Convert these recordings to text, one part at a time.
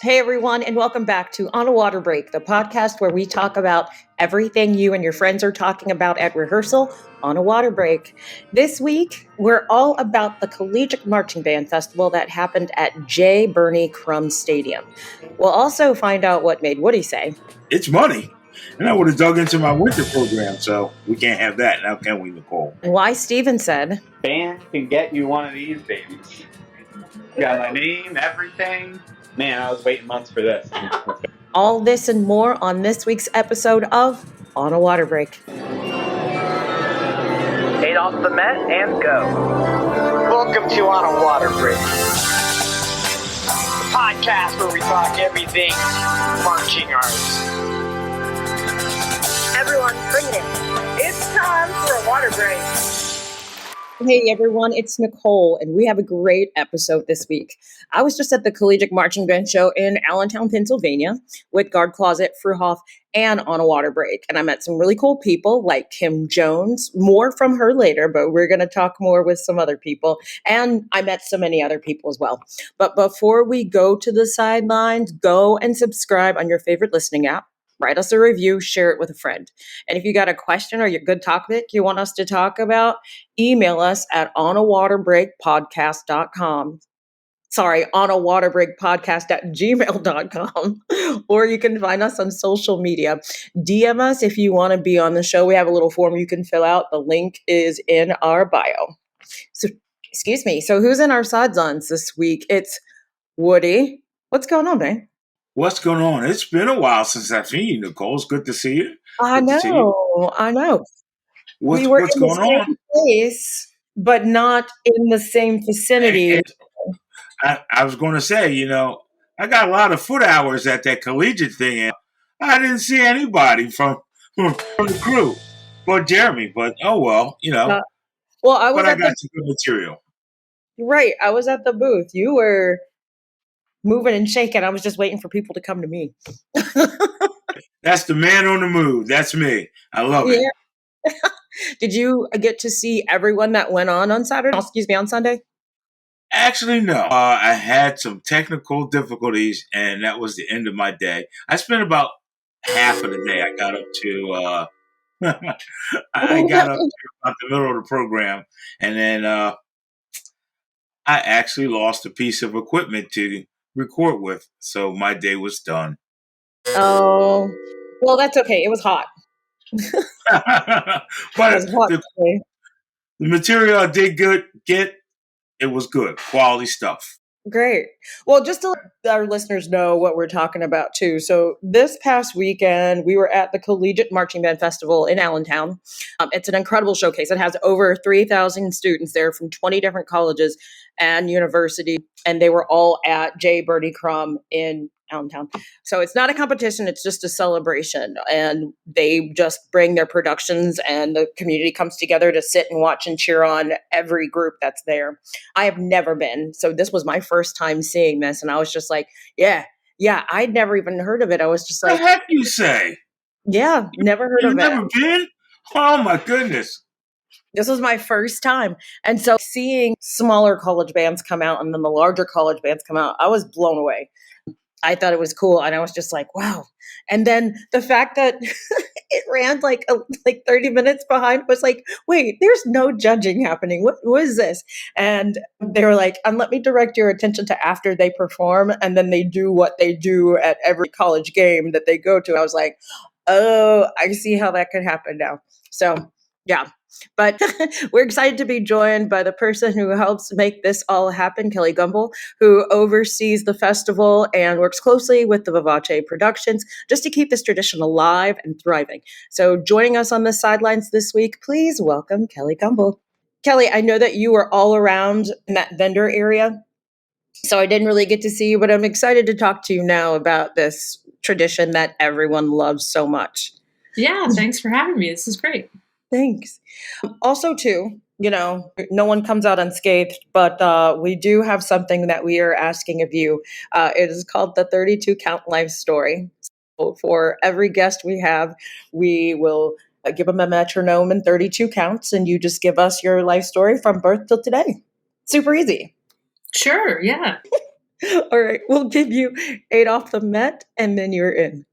Hey, everyone, and welcome back to On a Water Break, the podcast where we talk about everything you and your friends are talking about at rehearsal on a water break. This week, we're all about the Collegiate Marching Band Festival that happened at Birney Crum Stadium. We'll also find out what made Woody say, "It's money." And I would have dug into my winter program, so we can't have that now, can we, Nicole? And why Stephen said, "Band can get you one of these babies. Got my name, everything. Man, I was waiting months for this." All this and more on this week's episode of On a Water Break. 8 off the mat and go. Welcome to On a Water Break, the podcast where we talk everything marching arts. Everyone, bring it in. It's time for a water break. Hey everyone, it's Nicole, and we have a great episode this week. I was just at the Collegiate Marching Band show in Allentown, Pennsylvania, with Guard Closet, Fruhoff, and On a Water Break. And I met some really cool people like Kim Jones, more from her later, but we're going to talk more with some other people. And I met so many other people as well. But before we go to the sidelines, go and subscribe on your favorite listening app. Write us a review, share it with a friend. And if you got a question or a good topic you want us to talk about, email us at onawaterbreakpodcast.com. Sorry, onawaterbreakpodcast@gmail.com. Or you can find us on social media. DM us if you want to be on the show. We have a little form you can fill out. The link is in our bio. So, excuse me. So who's in our sidelines this week? It's Woody. What's going on, man? What's going on? It's been a while since I've seen you, Nicole. It's good to see you. I know. What's we were going in the on? same place, but not in the same vicinity. I was going to say, I got a lot of foot hours at that collegiate thing, and I didn't see anybody from the crew, but Jeremy. But oh well, Well, I was. But I got some good material. Right, I was at the booth. You were moving and shaking. I was just waiting for people to come to me. That's the man on the move. That's me. I love it. Did you get to see everyone that went on Saturday? Excuse me, on Sunday? Actually, no. I had some technical difficulties, and that was the end of my day. I spent about half of the day. I got up to about the middle of the program, and then I actually lost a piece of equipment to record with, so my day was done. Oh, well, that's okay. It was hot. But the material I did get, it was good. Quality stuff. Great. Well, just to let our listeners know what we're talking about too. So this past weekend, we were at the Collegiate Marching Band Festival in Allentown. It's an incredible showcase. It has over 3,000 students there from 20 different colleges and university, and they were all at Birney Crum in Allentown. So it's not a competition, it's just a celebration. And they just bring their productions and the community comes together to sit and watch and cheer on every group that's there. I have never been. So this was my first time seeing this. And I was just like, yeah, I'd never even heard of it. I was just like, what the heck you say? Yeah, never heard of it. You've never been? Oh my goodness. This was my first time. And so seeing smaller college bands come out and then the larger college bands come out, I was blown away. I thought it was cool. And I was just like, wow. And then the fact that it ran like 30 minutes behind was like, wait, there's no judging happening. What is this? And they were like, and let me direct your attention to after they perform. And then they do what they do at every college game that they go to. I was like, oh, I see how that could happen now. So yeah. But we're excited to be joined by the person who helps make this all happen, Kelly Gumble, who oversees the festival and works closely with the Vivace Productions just to keep this tradition alive and thriving. So joining us on the sidelines this week, please welcome Kelly Gumble. Kelly, I know that you were all around in that vendor area, so I didn't really get to see you, but I'm excited to talk to you now about this tradition that everyone loves so much. Yeah, thanks for having me. This is great. Thanks. Also, too, no one comes out unscathed, but we do have something that we are asking of you. It is called the 32 Count Life Story. So for every guest we have, we will give them a metronome and 32 counts, and you just give us your life story from birth till today. Super easy. Sure, yeah. All right, we'll give you 8 off the Met, and then you're in.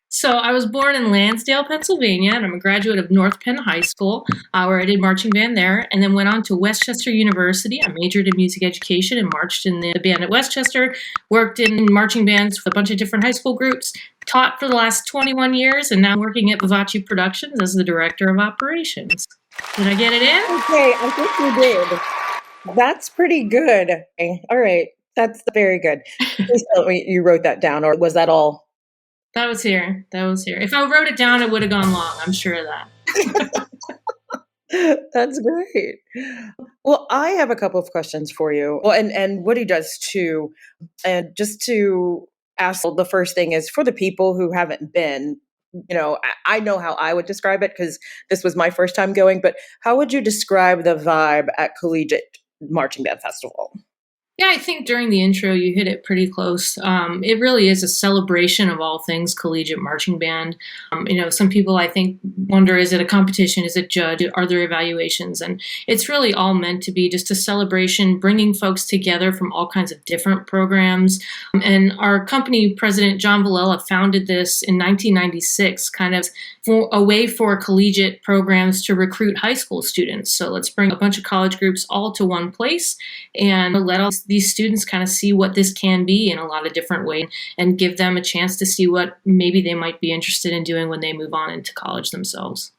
So I was born in Lansdale, Pennsylvania, and I'm a graduate of North Penn High School, where I did marching band there, and then went on to Westchester University. I majored in music education and marched in the band at Westchester, worked in marching bands for a bunch of different high school groups, taught for the last 21 years, and now working at Vivace Productions as the director of operations. Did I get it in? Okay, I think you did. That's pretty good. Okay, all right, that's very good. Please tell me you wrote that down, or was that all? That was here. If I wrote it down, it would have gone long. I'm sure of that. That's great. Well, I have a couple of questions for you. Well, and Woody does too. And just to ask, the first thing is for the people who haven't been, I know how I would describe it because this was my first time going, but how would you describe the vibe at Collegiate Marching Band Festival? Yeah, I think during the intro you hit it pretty close. It really is a celebration of all things collegiate marching band. Some people I think wonder, is it a competition? Is it judged? Are there evaluations? And it's really all meant to be just a celebration, bringing folks together from all kinds of different programs. And our company president, John Villela, founded this in 1996, kind of a way for collegiate programs to recruit high school students. So let's bring a bunch of college groups all to one place and let all these students kind of see what this can be in a lot of different ways and give them a chance to see what maybe they might be interested in doing when they move on into college themselves.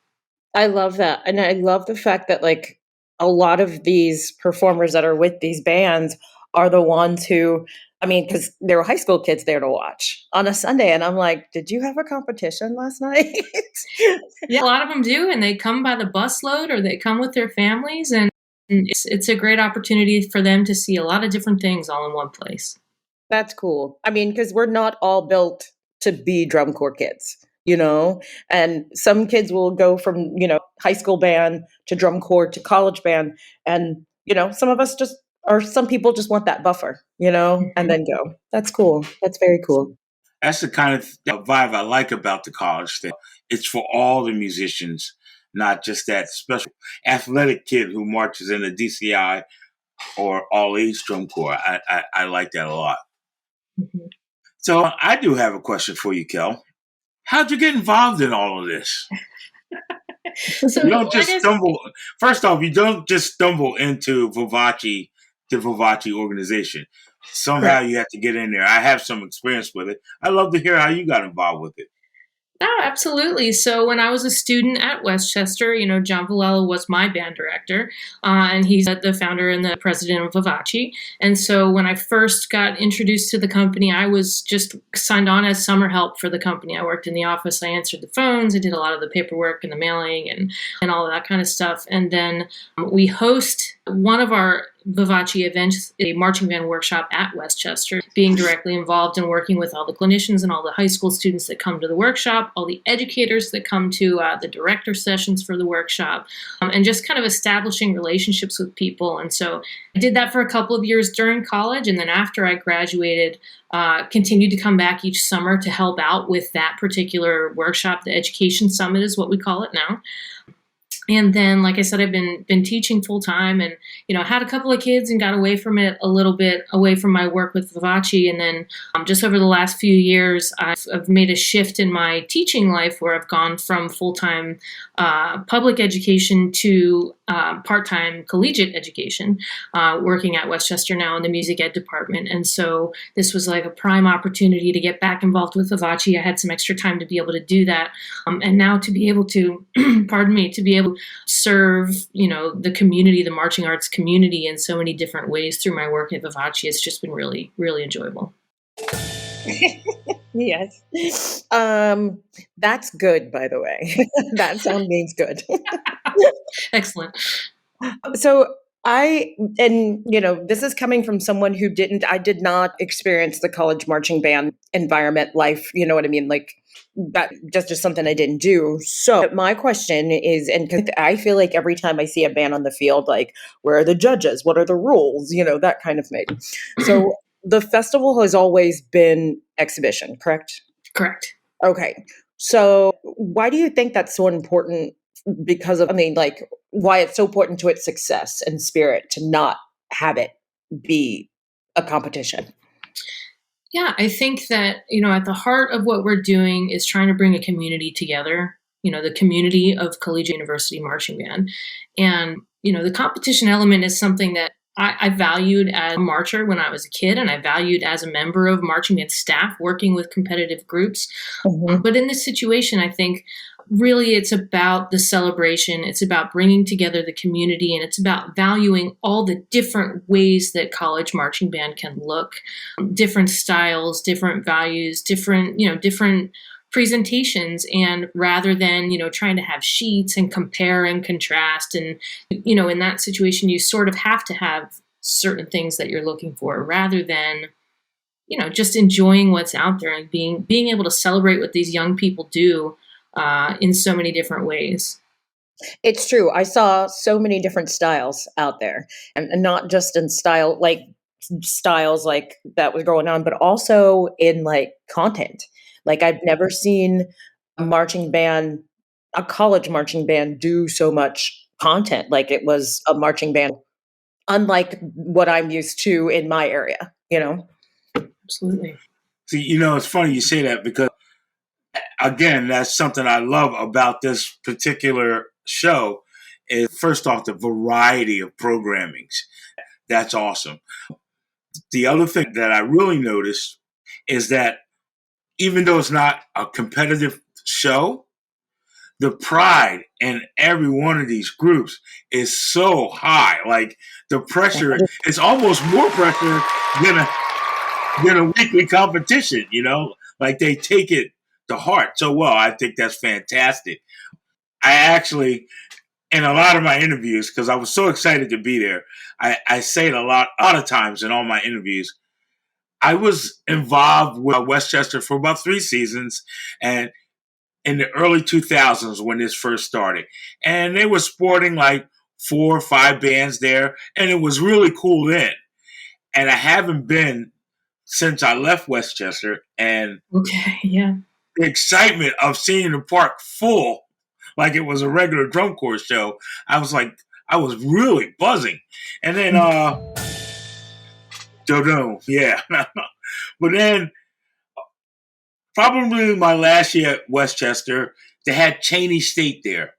I love that. And I love the fact that like a lot of these performers that are with these bands are the ones who, because there were high school kids there to watch on a Sunday. And I'm like, did you have a competition last night? Yeah, a lot of them do. And they come by the busload or they come with their families. And it's a great opportunity for them to see a lot of different things all in one place. That's cool. Because we're not all built to be drum corps kids, and some kids will go from, high school band to drum corps to college band. And, some people just want that buffer, and then go. That's cool. That's very cool. That's the kind of vibe I like about the college thing. It's for all the musicians, not just that special athletic kid who marches in a DCI or all-age drum corps. I like that a lot. Mm-hmm. So I do have a question for you, Kel. How'd you get involved in all of this? So you don't just stumble. First off, you don't just stumble into Vivace, the Vivace organization. Somehow you have to get in there. I have some experience with it. I'd love to hear how you got involved with it. Oh, absolutely. So when I was a student at Westchester, John Villela was my band director, and he's the founder and the president of Vivace. And so when I first got introduced to the company, I was just signed on as summer help for the company. I worked in the office. I answered the phones. I did a lot of the paperwork and the mailing and all of that kind of stuff. And then we host one of our Vivace events, a marching band workshop at Westchester, being directly involved in working with all the clinicians and all the high school students that come to the workshop, all the educators that come to the director sessions for the workshop, and just kind of establishing relationships with people. And so I did that for a couple of years during college. And then after I graduated, continued to come back each summer to help out with that particular workshop. The Education Summit is what we call it now. And then, like I said, I've been teaching full time and, had a couple of kids and got away from it a little bit, away from my work with Vivace. And then just over the last few years, I've made a shift in my teaching life where I've gone from full-time public education to part-time collegiate education, working at Westchester now in the music ed department. And so this was like a prime opportunity to get back involved with Vivace. I had some extra time to be able to do that. And now to be able to, to be able to serve, the community, the marching arts community in so many different ways through my work at Vivace, it's just been really, really enjoyable. Yes. That's good, by the way. That sound means good. Excellent. So this is coming from someone who I did not experience the college marching band environment life, you know what I mean? Like that just something I didn't do. So my question is, and 'cause I feel like every time I see a band on the field, like where are the judges? What are the rules? That kind of thing. So the festival has always been exhibition, correct? Correct. Okay. So why do you think that's so important? Because of, why it's so important to its success and spirit to not have it be a competition? Yeah, I think that, at the heart of what we're doing is trying to bring a community together, the community of Collegiate University Marching Band. And, the competition element is something that I valued as a marcher when I was a kid, and I valued as a member of marching band staff working with competitive groups. Mhm. But in this situation, I think really it's about the celebration. It's about bringing together the community, and it's about valuing all the different ways that college marching band can look, different styles, different values, different presentations. And rather than, trying to have sheets and compare and contrast, and, in that situation, you sort of have to have certain things that you're looking for rather than, just enjoying what's out there and being able to celebrate what these young people do in so many different ways. It's true. I saw so many different styles out there, and not just in styles like that was going on, but also in like content. Like I've never seen a marching band, a college marching band do so much content. Like it was a marching band unlike what I'm used to in my area, you know? Absolutely. See, it's funny you say that because, again, that's something I love about this particular show is, first off, the variety of programmings. That's awesome. The other thing that I really noticed is that even though it's not a competitive show, the pride in every one of these groups is so high. Like the pressure is almost more pressure than a weekly competition, Like they take it to heart so well. I think that's fantastic. I actually, in a lot of my interviews, because I was so excited to be there, I say it a lot of times in all my interviews. I was involved with Westchester for about 3 seasons, and in the early 2000s when this first started. And they were sporting like 4 or 5 bands there, and it was really cool then. And I haven't been since I left Westchester, and Okay, yeah. the excitement of seeing the park full, like it was a regular drum corps show, I was really buzzing. And then, Dodo, yeah. But then, probably my last year at Westchester, they had Cheney State there.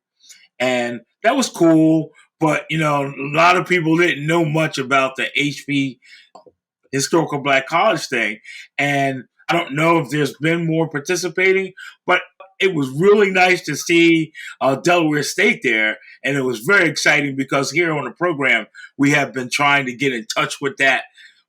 And that was cool, but, a lot of people didn't know much about the HP Historical Black College thing. And I don't know if there's been more participating, but it was really nice to see Delaware State there. And it was very exciting because here on the program, we have been trying to get in touch with that,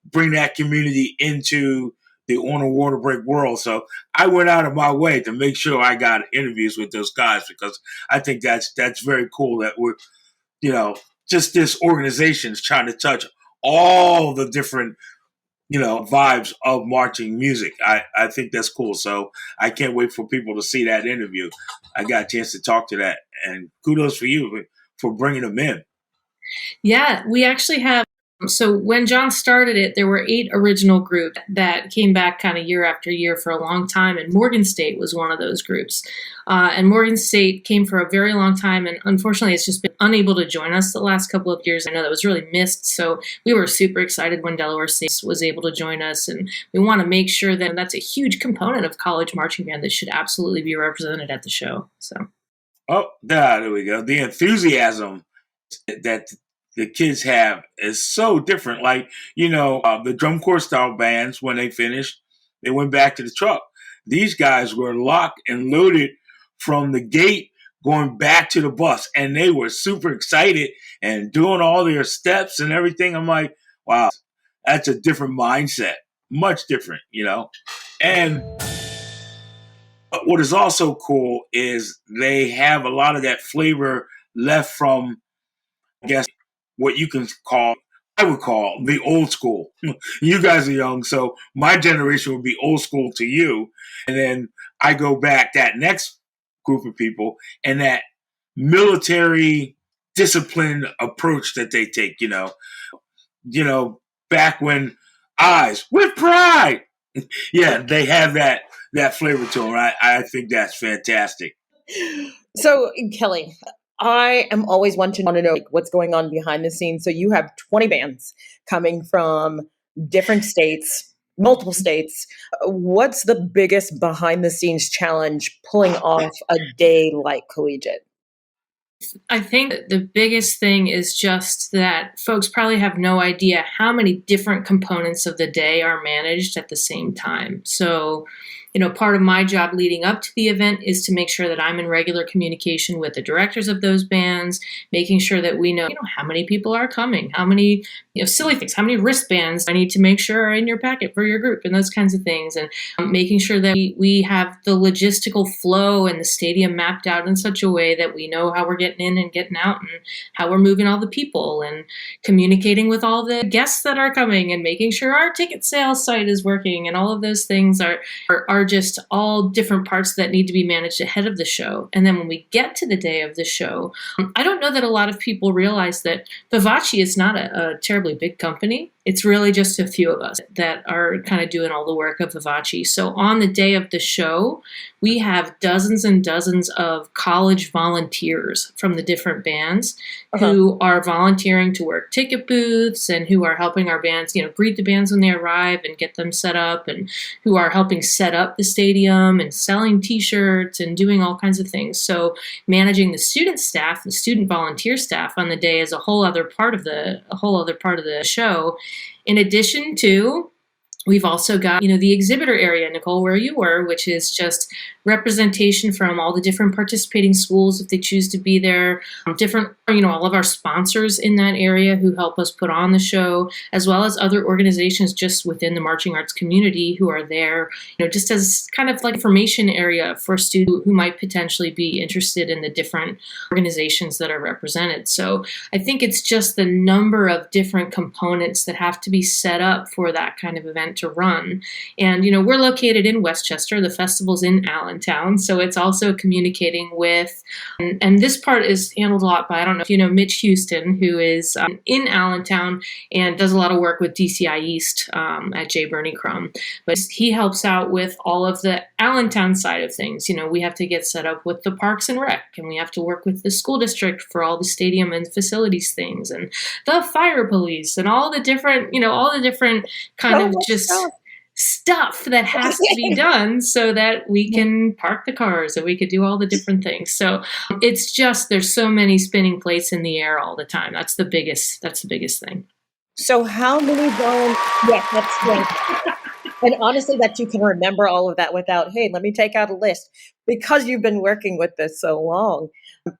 bring that community into the on a water break world. So I went out of my way to make sure I got interviews with those guys because I think that's very cool that we're, just this organization is trying to touch all the different vibes of marching music. I think that's cool. So I can't wait for people to see that interview. I got a chance to talk to that, and kudos for you for bringing them in. Yeah, we actually have. So when John started it, there were 8 original groups that came back kind of year after year for a long time, and Morgan State was one of those groups. And Morgan State came for a very long time, and unfortunately, it's just been unable to join us the last couple of years. I know that was really missed, so we were super excited when Delaware State was able to join us, and we want to make sure that that's a huge component of college marching band that should absolutely be represented at the show. So, there we go. The enthusiasm that the kids have is so different. Like, the drum corps style bands, when they finished, they went back to the truck. These guys were locked and loaded from the gate going back to the bus, and they were super excited and doing all their steps and everything. I'm like, wow, that's a different mindset, much different, And what is also cool is they have a lot of that flavor left from, I guess, what I would call the old school. You guys are young, so my generation would be old school to you. And then I go back that next group of people and that military disciplined approach that they take, back when eyes with pride. Yeah, they have that flavor to them. I think that's fantastic. So, Kelly, I am always want to know what's going on behind the scenes. So you have 20 bands coming from different states, multiple states. What's the biggest behind the scenes challenge pulling off a day like Collegiate? I think the biggest thing is just that folks probably have no idea how many different components of the day are managed at the same time. So, part of my job leading up to the event is to make sure that I'm in regular communication with the directors of those bands, making sure that we know, how many people are coming, how many, silly things, how many wristbands I need to make sure are in your packet for your group and those kinds of things. And making sure that we have the logistical flow and the stadium mapped out in such a way that we know how we're getting in and getting out and how we're moving all the people and communicating with all the guests that are coming and making sure our ticket sales site is working, and all of those things are just all different parts that need to be managed ahead of the show. And then when we get to the day of the show, I don't know that a lot of people realize that Vivace is not a terribly big company. It's really just a few of us that are kind of doing all the work of Vivace. So on the day of the show, we have dozens and dozens of college volunteers from the different bands who are volunteering to work ticket booths and who are helping our bands, greet the bands when they arrive and get them set up, and who are helping set up the stadium and selling t-shirts and doing all kinds of things. So managing the student staff, the student volunteer staff on the day is a whole other part of the show. In addition to, we've also got, the exhibitor area, Nicole, where you were, which is just representation from all the different participating schools if they choose to be there, all of our sponsors in that area who help us put on the show, as well as other organizations just within the marching arts community who are there, just as kind of like information area for students who might potentially be interested in the different organizations that are represented. So I think it's just the number of different components that have to be set up for that kind of event to run. And, we're located in Westchester. The festival's in Allentown. So it's also communicating with, and this part is handled a lot by, I don't know if you know Mitch Houston, who is in Allentown and does a lot of work with DCI East at Birney Crum. But he helps out with all of the Allentown side of things. We have to get set up with the Parks and Rec, and we have to work with the school district for all the stadium and facilities things, and the fire police, and all the different kind of just stuff that has to be done so that we can park the cars and we could do all the different things. So it's just, there's so many spinning plates in the air all the time. That's the biggest thing. So how many yeah, that's great. And honestly, that you can remember all of that without, hey, let me take out a list, because you've been working with this so long.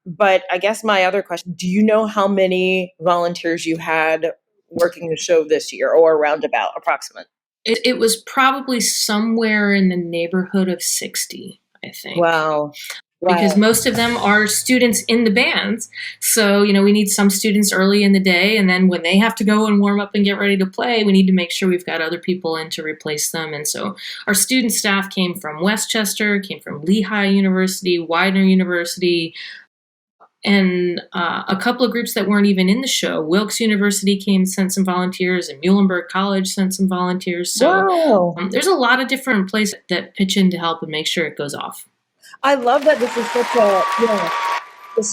But I guess my other question, do you know how many volunteers you had working the show this year, or roundabout approximate? It was probably somewhere in the neighborhood of 60, I think. Wow. Because most of them are students in the bands. So, we need some students early in the day. And then when they have to go and warm up and get ready to play, we need to make sure we've got other people in to replace them. And so our student staff came from Westchester, came from Lehigh University, Widener University, and a couple of groups that weren't even in the show. Wilkes University sent some volunteers, and Muhlenberg College sent some volunteers. So there's a lot of different places that pitch in to help and make sure it goes off. I love that this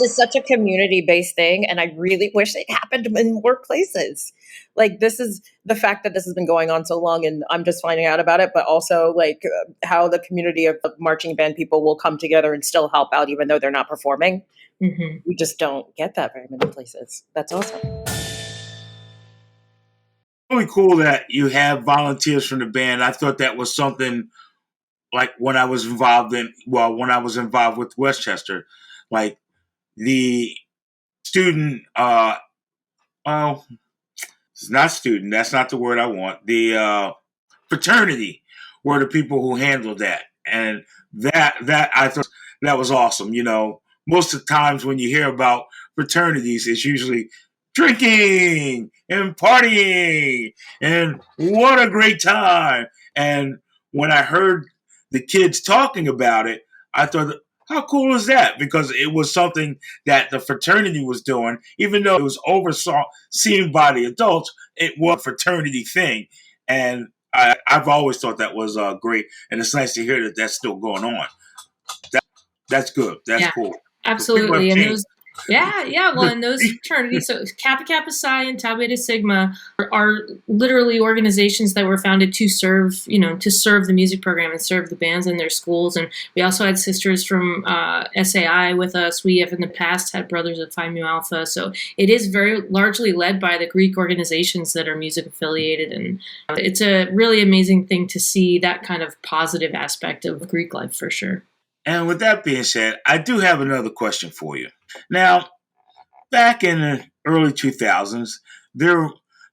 is such a community-based thing, and I really wish it happened in more places. Like, this is the fact that this has been going on so long, and I'm just finding out about it, but also how the community of marching band people will come together and still help out even though they're not performing. Mm-hmm. We just don't get that very many places. That's awesome. Really cool that you have volunteers from the band. I thought that was something like when I was involved with Westchester, like the student, it's not student, that's not the word I want. The fraternity were the people who handled that. And that I thought that was awesome. Most of the times when you hear about fraternities, it's usually drinking and partying and what a great time. And when I heard the kids talking about it, I thought, how cool is that? Because it was something that the fraternity was doing, even though it was overseen by the adults, it was a fraternity thing. And I've always thought that was great. And it's nice to hear that that's still going on. That's good. That's cool. Absolutely. And Yeah. Well, and those fraternities, so Kappa Kappa Psi and Tau Beta Sigma are literally organizations that were founded to serve the music program and serve the bands in their schools. And we also had sisters from SAI with us. We have in the past had Brothers of Phi Mu Alpha. So it is very largely led by the Greek organizations that are music affiliated. And it's a really amazing thing to see that kind of positive aspect of Greek life for sure. And with that being said, I do have another question for you. Now, back in the early 2000s, there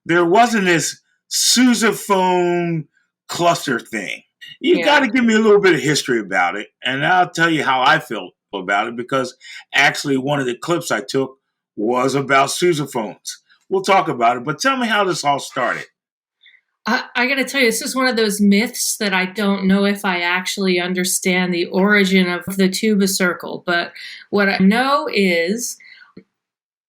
wasn't this sousaphone cluster thing. You got to give me a little bit of history about it, and I'll tell you how I feel about it, because actually one of the clips I took was about sousaphones. We'll talk about it, but tell me how this all started. I got to tell you, this is one of those myths that I don't know if I actually understand the origin of the tuba circle. But what I know is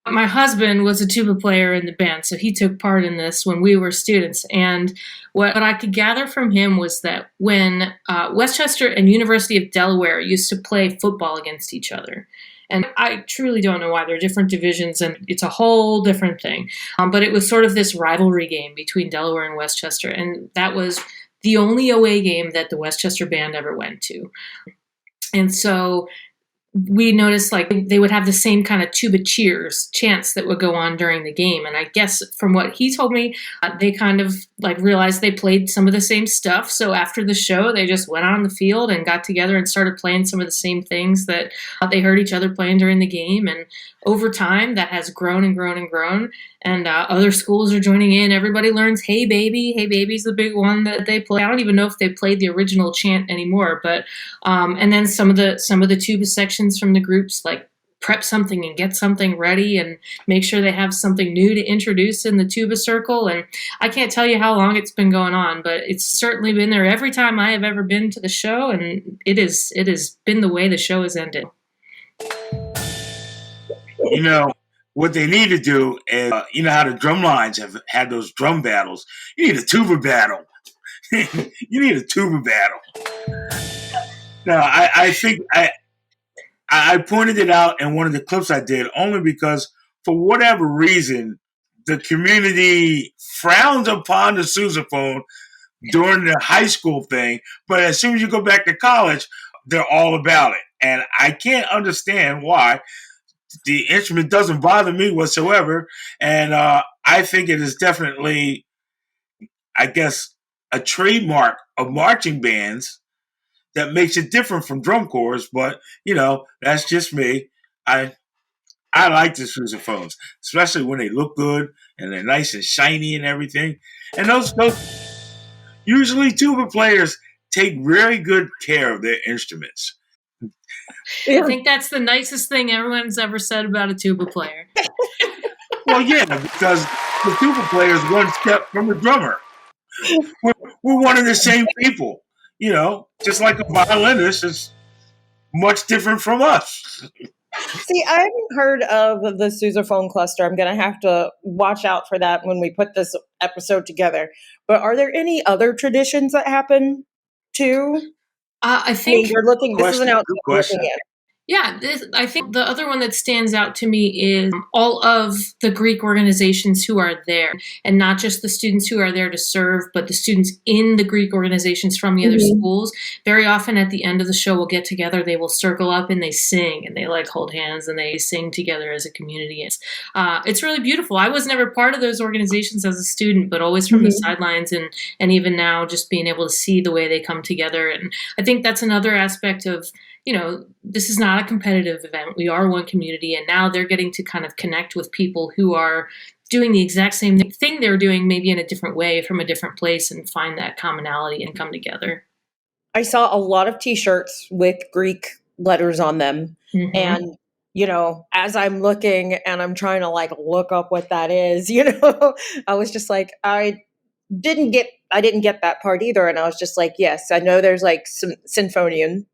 my husband was a tuba player in the band, so he took part in this when we were students. And what I could gather from him was that when Westchester and University of Delaware used to play football against each other, and I truly don't know why they're different divisions, and it's a whole different thing. But it was sort of this rivalry game between Delaware and Westchester, and that was the only away game that the Westchester band ever went to. And so we noticed like they would have the same kind of tuba chants that would go on during the game. And I guess from what he told me, they kind of like realized they played some of the same stuff. So after the show, they just went out on the field and got together and started playing some of the same things that they heard each other playing during the game. And over time, that has grown and grown and grown. And other schools are joining in. Everybody learns "Hey Baby." "Hey Baby's the big one that they play. I don't even know if they played the original chant anymore. But and then some of the tuba sections from the groups like prep something and get something ready and make sure they have something new to introduce in the tuba circle. And I can't tell you how long it's been going on, but it's certainly been there every time I have ever been to the show, and it has been the way the show has ended. You know, what they need to do is, you know how the drum lines have had those drum battles? You need a tuba battle. You need a tuba battle. No, I think I pointed it out in one of the clips I did only because, for whatever reason, the community frowns upon the sousaphone during the high school thing. But as soon as you go back to college, they're all about it. And I can't understand why. The instrument doesn't bother me whatsoever. And I think it is definitely, I guess, a trademark of marching bands that makes it different from drum corps. But, you know, that's just me. I like the sousaphones, especially when they look good and they're nice and shiny and everything. And those usually tuba players take very good care of their instruments. I think that's the nicest thing everyone's ever said about a tuba player. Well, yeah, because the tuba player is one step from the drummer. We're one of the same people, you know, just like a violinist is much different from us. See, I haven't heard of the sousaphone cluster. I'm going to have to watch out for that when we put this episode together. But are there any other traditions that happen too? I think you're looking. This is an outcome I'm looking at. Yeah, I think the other one that stands out to me is all of the Greek organizations who are there, and not just the students who are there to serve, but the students in the Greek organizations from the other schools. Very often at the end of the show, we'll get together, they will circle up and they sing, and they like hold hands and they sing together as a community. It's really beautiful. I was never part of those organizations as a student, but always from the sidelines, and even now just being able to see the way they come together. And I think that's another aspect of, you know, this is not a competitive event. We are one community, and now they're getting to kind of connect with people who are doing the exact same thing they're doing, maybe in a different way from a different place, and find that commonality and come together. I saw a lot of T-shirts with Greek letters on them. And, you know, as I'm looking and I'm trying to like look up what that is, you know, I was just like, I didn't get that part either. And I was just like, yes, I know there's like some symphonion.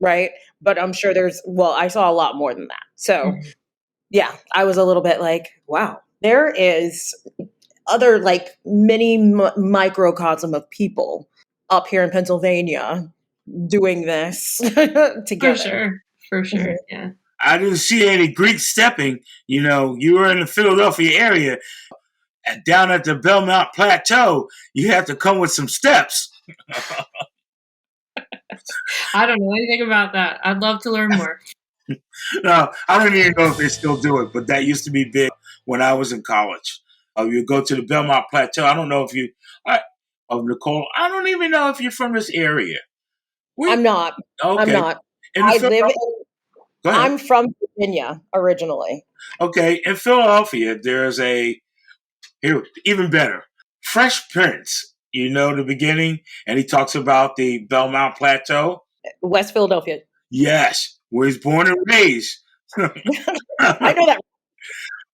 Right. But I'm sure I saw a lot more than that. So yeah, I was a little bit like, wow, there is other like mini microcosm of people up here in Pennsylvania doing this together. For sure. Yeah. I didn't see any Greek stepping. You know, you were in the Philadelphia area. Down at the Belmont Plateau, you have to come with some steps. I don't know anything about that. I'd love to learn more. No, I don't even know if they still do it, but that used to be big when I was in college. You go to the Belmont Plateau. I don't know if you, Nicole, I don't even know if you're from this area. I'm not. Okay. I'm not. Go ahead. I'm from Virginia originally. Okay. In Philadelphia, there's even better, Fresh Prince. You know the beginning, and he talks about the Belmont Plateau. West Philadelphia. Yes, where he's born and raised. I know that.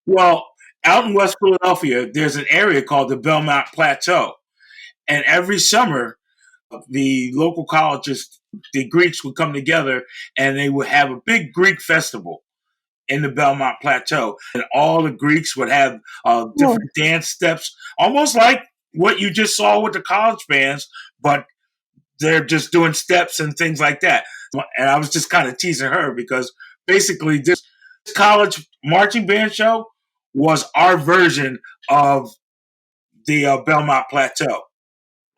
Well, out in West Philadelphia, there's an area called the Belmont Plateau. And every summer, the local colleges, the Greeks would come together and they would have a big Greek festival in the Belmont Plateau. And all the Greeks would have different dance steps, almost like what you just saw with the college bands, but they're just doing steps and things like that. And I was just kind of teasing her because basically this college marching band show was our version of the Belmont Plateau.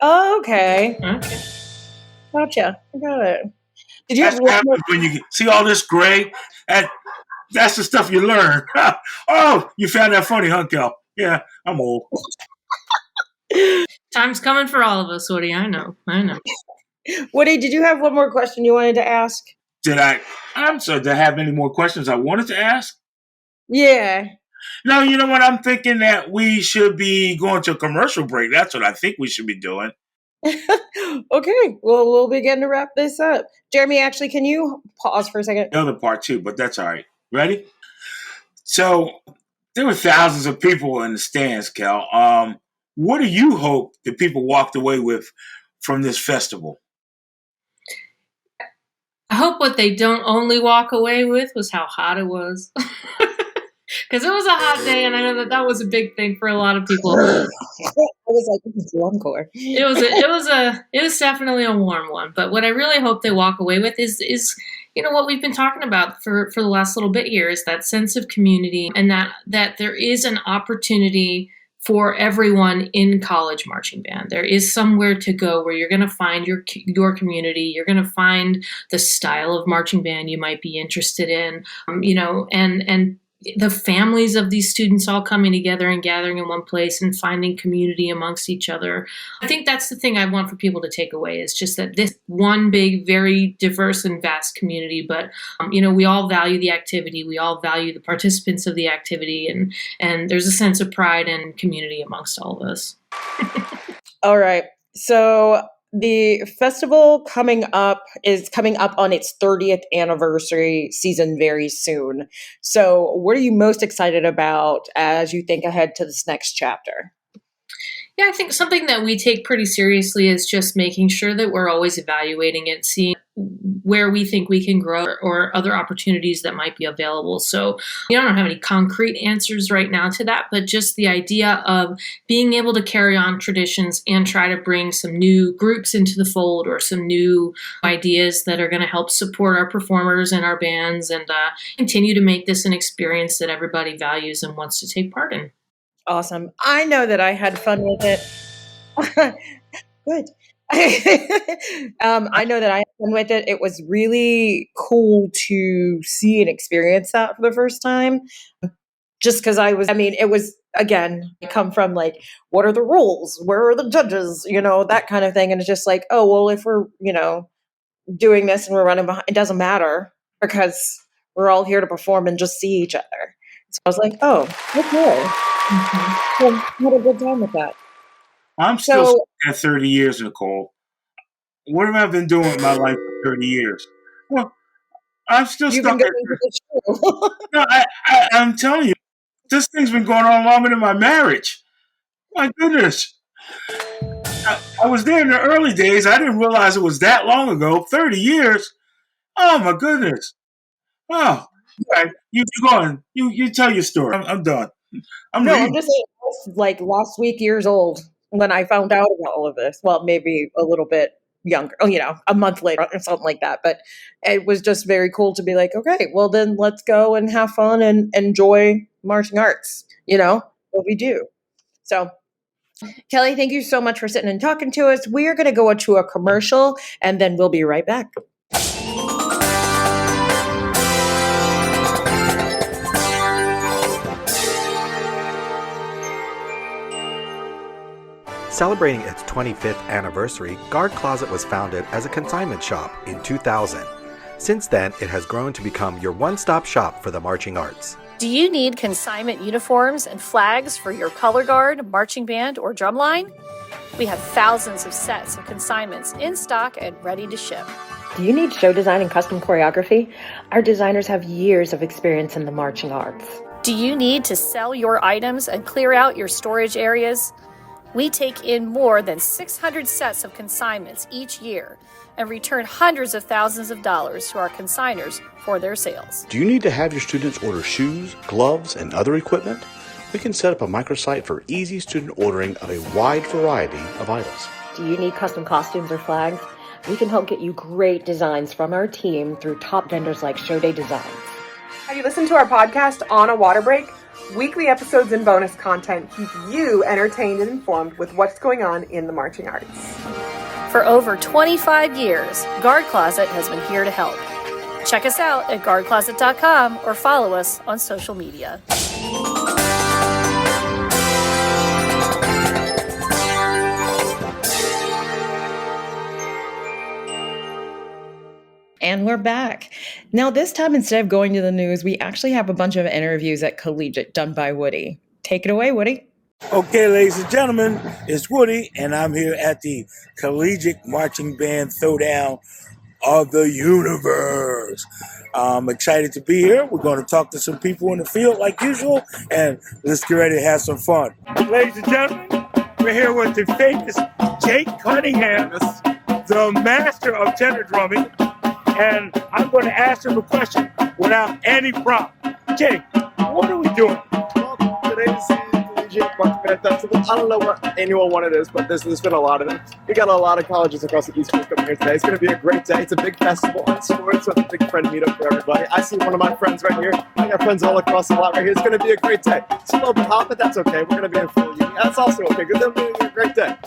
Oh, okay. Gotcha. I got it. Did you That's what happens when you see all this gray? That's the stuff you learn. Oh, you found that funny, huh, Kel? Yeah, I'm old. Time's coming for all of us, Woody. I know. Woody, did you have one more question you wanted to ask? I'm sorry, did I have any more questions I wanted to ask? Yeah. No, you know what? I'm thinking that we should be going to a commercial break. That's what I think we should be doing. Okay. Well, we'll begin to wrap this up. Jeremy, actually, can you pause for a second? The other part too, but that's all right. Ready? So there were thousands of people in the stands, Kel. What do you hope that people walked away with from this festival? I hope what they don't only walk away with was how hot it was. Because it was a hot day, and I know that was a big thing for a lot of people. I was like, this is encore. It was definitely a warm one. But what I really hope they walk away with is what we've been talking about for the last little bit here is that sense of community, and that there is an opportunity for everyone in college marching band. There is somewhere to go where you're going to find your community. You're going to find the style of marching band you might be interested in, and the families of these students all coming together and gathering in one place and finding community amongst each other. I think that's the thing I want for people to take away is just that this one big, very diverse and vast community, but, we all value the activity. We all value the participants of the activity, and there's a sense of pride and community amongst all of us. All right. So the festival is coming up on its 30th anniversary season very soon. So what are you most excited about as you think ahead to this next chapter? Yeah, I think something that we take pretty seriously is just making sure that we're always evaluating it, seeing where we think we can grow or other opportunities that might be available. So I don't have any concrete answers right now to that, but just the idea of being able to carry on traditions and try to bring some new groups into the fold or some new ideas that are going to help support our performers and our bands and continue to make this an experience that everybody values and wants to take part in. Awesome. I know that I had fun with it. Good. I know that I had fun with it. It was really cool to see and experience that for the first time. Just because it was, again, I come from like, what are the rules? Where are the judges? That kind of thing. And it's just like, oh, well, if we're, doing this and we're running behind, it doesn't matter because we're all here to perform and just see each other. So I was like, oh, okay. Mm-hmm. So I had a good time with that. I'm still at 30 years, Nicole. What have I been doing with my life for 30 years? Well, I'm still stuck at 30. No, I'm telling you, this thing's been going on longer than my marriage. My goodness. I was there in the early days. I didn't realize it was that long ago. 30 years. Oh, my goodness. Oh, right. You go on. You tell your story. I'm done. I'm just saying, I was like last week years old when I found out about all of this. Well, maybe a little bit younger, a month later or something like that. But it was just very cool to be like, okay, well then let's go and have fun and enjoy marching arts, what we do. So Kelly, thank you so much for sitting and talking to us. We are going to go to a commercial and then we'll be right back. Celebrating its 25th anniversary, Guard Closet was founded as a consignment shop in 2000. Since then, it has grown to become your one-stop shop for the marching arts. Do you need consignment uniforms and flags for your color guard, marching band, or drumline? We have thousands of sets of consignments in stock and ready to ship. Do you need show design and custom choreography? Our designers have years of experience in the marching arts. Do you need to sell your items and clear out your storage areas? We take in more than 600 sets of consignments each year and return hundreds of thousands of dollars to our consigners for their sales. Do you need to have your students order shoes, gloves, and other equipment? We can set up a microsite for easy student ordering of a wide variety of items. Do you need custom costumes or flags? We can help get you great designs from our team through top vendors like Show Day Designs. Have you listened to our podcast, On a Water Break? Weekly episodes and bonus content keep you entertained and informed with what's going on in the marching arts. For over 25 years, Guard Closet has been here to help. Check us out at guardcloset.com or follow us on social media. And we're back. Now, this time, instead of going to the news, we actually have a bunch of interviews at Collegiate done by Woody. Take it away, Woody. Okay, ladies and gentlemen, it's Woody, and I'm here at the Collegiate Marching Band Throwdown of the Universe. I'm excited to be here. We're going to talk to some people in the field like usual, and let's get ready to have some fun. Ladies and gentlemen, we're here with the famous Jake Cunningham, the master of tenor drumming, and I'm going to ask him a question without any prompt. Jake, what are we doing? Well, today's Collegiate Marching Band Festival. I don't know what annual one it is, but there's been a lot of them. We got a lot of colleges across the East Coast coming here today. It's going to be a great day. It's a big festival on sports, so it's a big friend meetup for everybody. I see one of my friends right here. I got friends all across the lot right here. It's going to be a great day. It's a little bit hot, but that's okay. We're going to be in full union. That's also okay, because it's going to be a great day.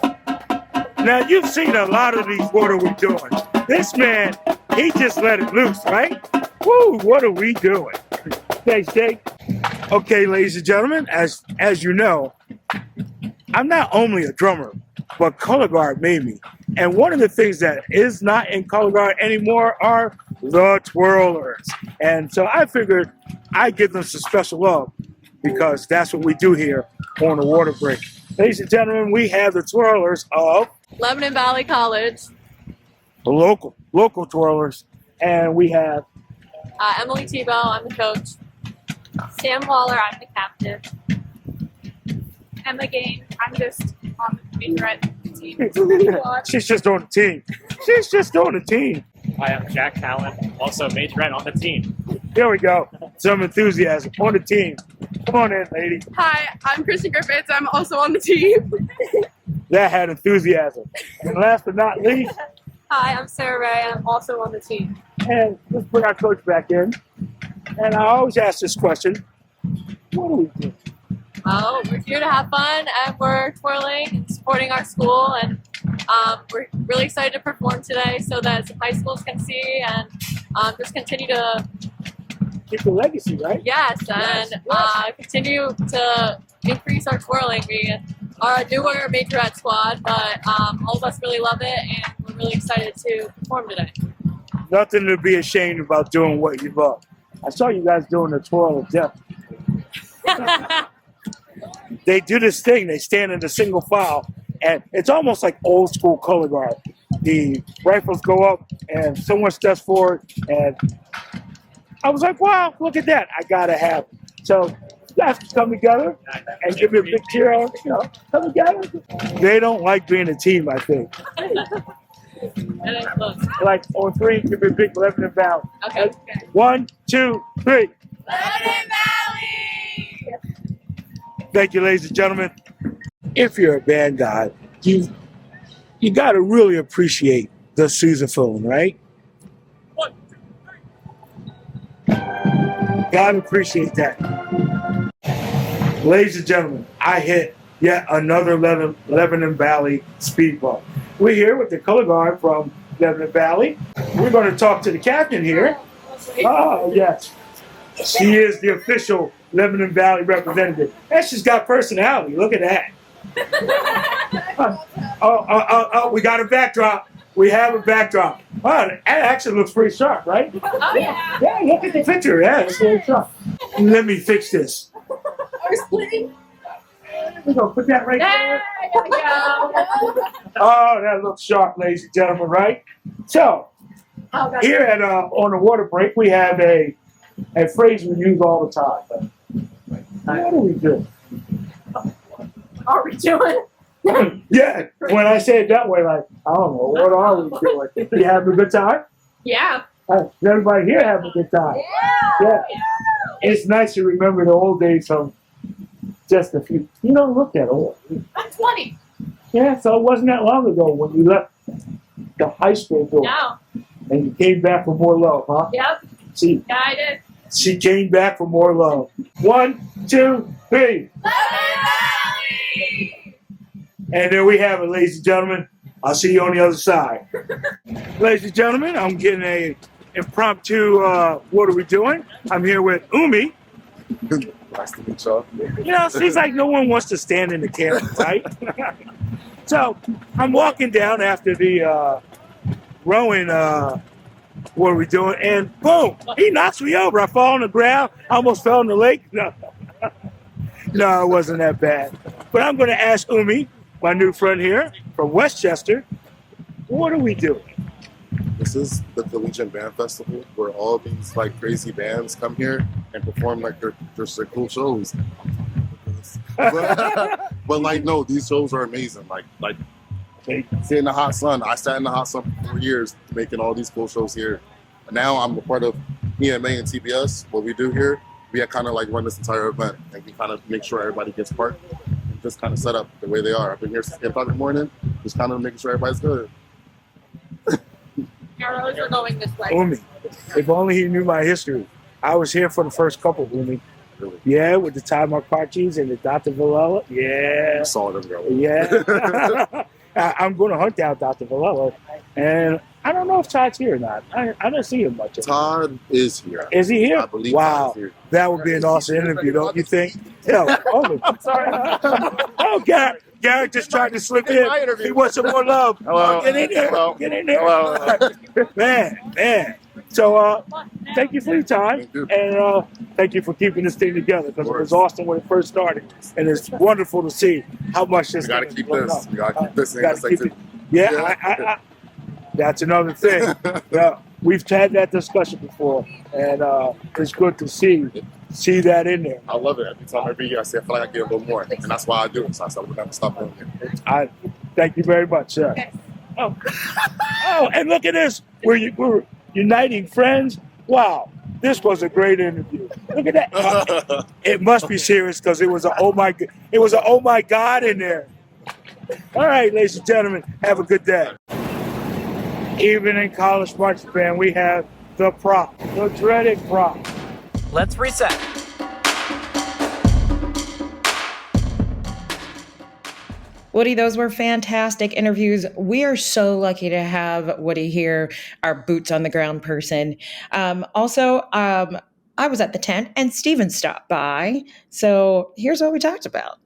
Now, you've seen a lot of these What Are We Doing? This man, he just let it loose, right? Woo, what are we doing? Thanks, Jake. Okay, ladies and gentlemen, as you know, I'm not only a drummer, but color guard made me. And one of the things that is not in color guard anymore are the twirlers. And so I figured I'd give them some special love because that's what we do here on the water break. Ladies and gentlemen, we have the twirlers of Lebanon Valley College. The local twirlers. And we have Emily Tebow, I'm the coach. Sam Waller, I'm the captain. Emma Gain, I'm just on the majorette team. She's just on the team. She's just on the team. Hi, I'm Jack Callan, also majorette on the team. There we go. Some enthusiasm on the team. Come on in, lady. Hi, I'm Kristen Griffiths, I'm also on the team. That had enthusiasm. And last but not least. Hi, I'm Sarah Ray, I'm also on the team. And let's bring our coach back in. And I always ask this question, what are we doing? Oh, we're here to have fun, and we're twirling and supporting our school, and we're really excited to perform today so that some high schools can see and just continue to keep the legacy, right? Yes, and continue to increase our twirling. We are a newer majorette squad, but all of us really love it, and we're really excited to perform today. Nothing to be ashamed about doing what you love. I saw you guys doing the twirl of death. They do this thing. They stand in a single file, and it's almost like old school color guard. The rifles go up, and someone steps forward, and I was like, wow, look at that. I got to have it. So you guys can come together and give me a big cheer on, come together. They don't like being a team, I think. Like on three, give me a big Lebanon Valley. Okay. 1, 2, 3. Lebanon Valley! Thank you, ladies and gentlemen. If you're a band guy, you got to really appreciate the sousaphone, right? Gotta appreciate that. Ladies and gentlemen, I hit yet another Lebanon Valley speed bump. We're here with the color guard from Lebanon Valley. We're going to talk to the captain here. Oh, yes. She is the official Lebanon Valley representative. And she's got personality. Look at that. We got a backdrop. We have a backdrop. Oh, that actually looks pretty sharp, right? Oh, yeah. Yeah, look at the picture. Yeah, it's very sharp. Let me fix this. We're going to put that right there. Oh, that looks sharp, ladies and gentlemen, right? So, here at on the water break, we have a phrase we use all the time. What do we do? Are we doing? Yeah, when I say it that way, like, I don't know, what are we doing? You having a good time? Yeah. Is everybody here having a good time? Yeah. It's nice to remember the old days from just a few. You don't look that old. I'm 20. Yeah, so it wasn't that long ago when you left the high school door. No. And you came back for more love, huh? Yep. See, Yeah, I did. she came back for more love. 1, 2, 3. And there we have it, ladies and gentlemen. I'll see you on the other side. Ladies and gentlemen, I'm getting a impromptu, what are we doing? I'm here with Umi. Nice to meet y'all. You know, it seems like no one wants to stand in the camera, right? So I'm walking down after the rowing, what are we doing? And boom, he knocks me over. I fall on the ground. I almost fell in the lake. No, no, it wasn't that bad. But I'm going to ask Umi, my new friend here from Westchester, what are we doing? This is the Collegiate Band Festival, where all these like crazy bands come here and perform like their cool shows. but like no, these shows are amazing. Like sit in the hot sun. I sat in the hot sun for 4 years making all these cool shows here. And now I'm a part of EMA and TBS. What we do here, we kind of like run this entire event and we kind of make sure everybody gets parked and just kind of set up the way they are. I've been here since 8 o'clock in the morning, just kind of making sure everybody's good. Arrows are going this way. Umi, if only he knew my history. I was here for the first couple, Umi. Really? Yeah, with the Ty Marcarchis and the Dr. Villela. Yeah. You saw them, girl. Yeah. I'm going to hunt down Dr. Villela. And I don't know if Todd's here or not. I don't see him much. Todd is here. Is he here? I believe wow. Todd's here. That would be an awesome interview, don't you think? Yeah. I'm sorry. Oh, Garrett just tried to slip in. He wants some more love. Hello. Get in there. Hello. Get in there. Hello. Man. So, thank you for your time. And thank you for keeping this thing together because it was awesome when it first started. And it's wonderful to see how much this We got to keep this. We got to keep this in. Gotta keep it. Yeah. That's another thing. We've had that discussion before. And it's good to see that in there. I love it. Every year I say I feel like I get a little more. And that's why I do it. So I said we're going to stop doing it. I thank you very much, sir. Yes. Oh, and look at this. We're uniting friends. Wow. This was a great interview. Look at that. It must be serious because it was a oh my God in there. All right, ladies and gentlemen, have a good day. Even in College Marching Band, we have the prop, the dreaded prop. Let's reset. Woody, those were fantastic interviews. We are so lucky to have Woody here, our boots on the ground person. Also, I was at the tent and Stephen stopped by. So here's what we talked about.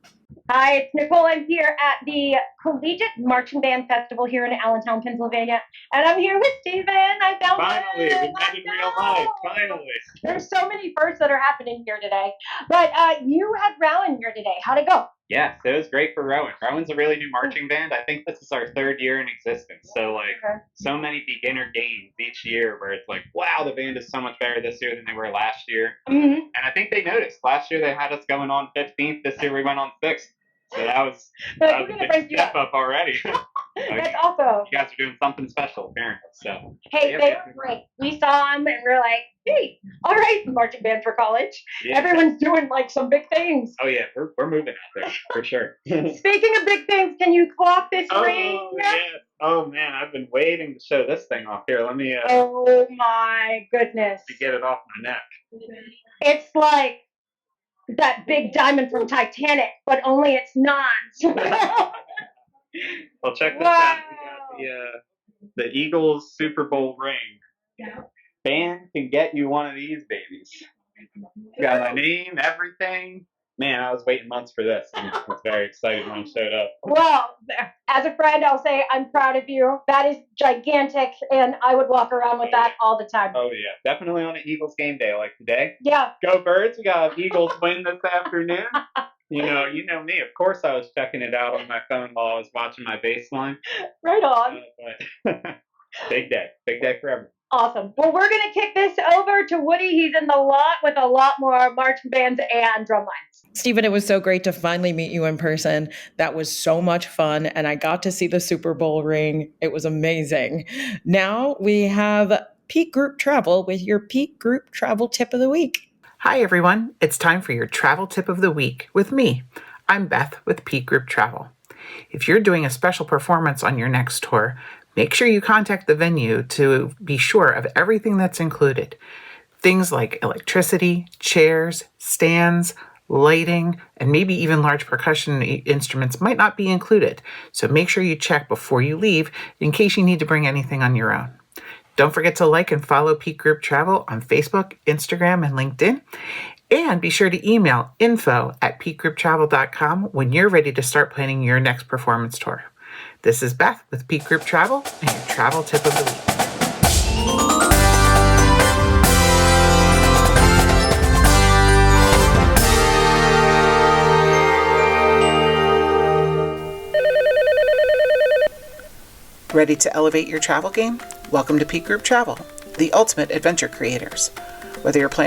Hi, it's Nicole. I'm here at the Collegiate Marching Band Festival here in Allentown, Pennsylvania. And I'm here with Stephen. I found Finally, we met in real life. Finally. There's so many firsts that are happening here today. But you had Rowan here today. How'd it go? Yeah, it was great for Rowan. Rowan's a really new marching band. I think this is our 3rd year in existence. So, so many beginner games each year where it's like, wow, the band is so much better this year than they were last year. Mm-hmm. And I think they noticed. Last year they had us going on 15th. This year we went on 6th. So that was a big step up already. That's awesome. You guys are doing something special, apparently. So, Hey, yep. they were great. We saw them and we were like, hey, all right, marching band for college. Yeah. Everyone's doing like some big things. Oh, yeah, we're moving out there for sure. Speaking of big things, can you clock this ring? Yeah. Oh man, I've been waiting to show this thing off. Here, let me Oh my goodness. get it off my neck. It's like that big diamond from Titanic, but only it's not. Well, check this out. We got the Eagles Super Bowl ring. Band can get you one of these babies. Got my name, everything. Man, I was waiting months for this. I was very excited when it showed up. Well, as a friend, I'll say I'm proud of you. That is gigantic, and I would walk around with that all the time. Oh yeah, definitely on an Eagles game day like today. Yeah. Go Birds! We got Eagles win this afternoon. You know me. Of course, I was checking it out on my phone while I was watching my baseline. Right on. Big day for everyone. Awesome. Well, we're going to kick this over to Woody. He's in the lot with a lot more marching bands and drum lines. Stephen, it was so great to finally meet you in person. That was so much fun. And I got to see the Super Bowl ring. It was amazing. Now we have Peak Group Travel with your Peak Group Travel Tip of the Week. Hi, everyone. It's time for your travel tip of the week with me. I'm Beth with Peak Group Travel. If you're doing a special performance on your next tour, make sure you contact the venue to be sure of everything that's included. Things like electricity, chairs, stands, lighting, and maybe even large percussion instruments might not be included. So make sure you check before you leave in case you need to bring anything on your own. Don't forget to like and follow Peak Group Travel on Facebook, Instagram, and LinkedIn. And be sure to email info@peakgrouptravel.com when you're ready to start planning your next performance tour. This is Beth with Peak Group Travel and your travel tip of the week. Ready to elevate your travel game? Welcome to Peak Group Travel, the ultimate adventure creators. Whether you're planning